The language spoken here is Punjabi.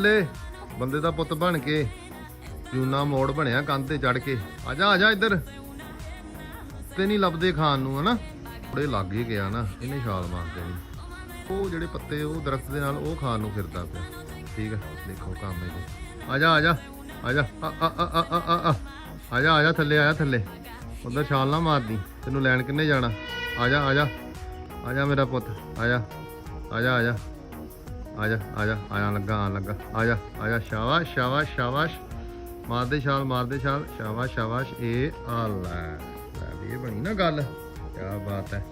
ਲੈ ਬੰਦੇ ਦਾ ਪੁੱਤ ਬਣ ਕੇ ਜੂਨਾ ਮੋੜ ਬਣਿਆ ਕੰਧ ਤੇ ਚੜ ਕੇ। ਆ ਜਾ ਇੱਧਰ ਤੇ ਨਹੀਂ ਲੱਭਦੇ ਖਾਣ ਨੂੰ ਹਨਾ। ਥੋੜੇ ਲਾਗੇ ਗਿਆ ਨਾ ਇਹਨੇ ਛਾਲ ਮਾਰ ਦੇਣੀ। ਉਹ ਜਿਹੜੇ ਪੱਤੇ ਉਹ ਦਰਖਤ ਦੇ ਨਾਲ ਉਹ ਖਾਣ ਨੂੰ ਫਿਰਦਾ ਪਿਆ। ਠੀਕ ਆ ਦੇਖੋ ਕੰਮ ਇਹਦੇ। ਆ ਜਾ ਥੱਲੇ ਉਧਰ ਛਾਲ ਨਾ ਮਾਰਦੀ। ਤੈਨੂੰ ਲੈਣ ਕਿੰਨੇ ਜਾਣਾ। ਆ ਜਾ ਮੇਰਾ ਪੁੱਤ ਆ ਜਾ ਲੱਗਾ ਆ ਜਾ ਸ਼ਾਬਾਸ਼ ਮਾਰਦੇ ਛਾਲ ਸ਼ਾਬਾਸ਼ ਇਹ ਆ ਲੈ ਇਹ ਬਣੀ ਨਾ ਗੱਲ। ਕਿਆ ਬਾਤ ਹੈ।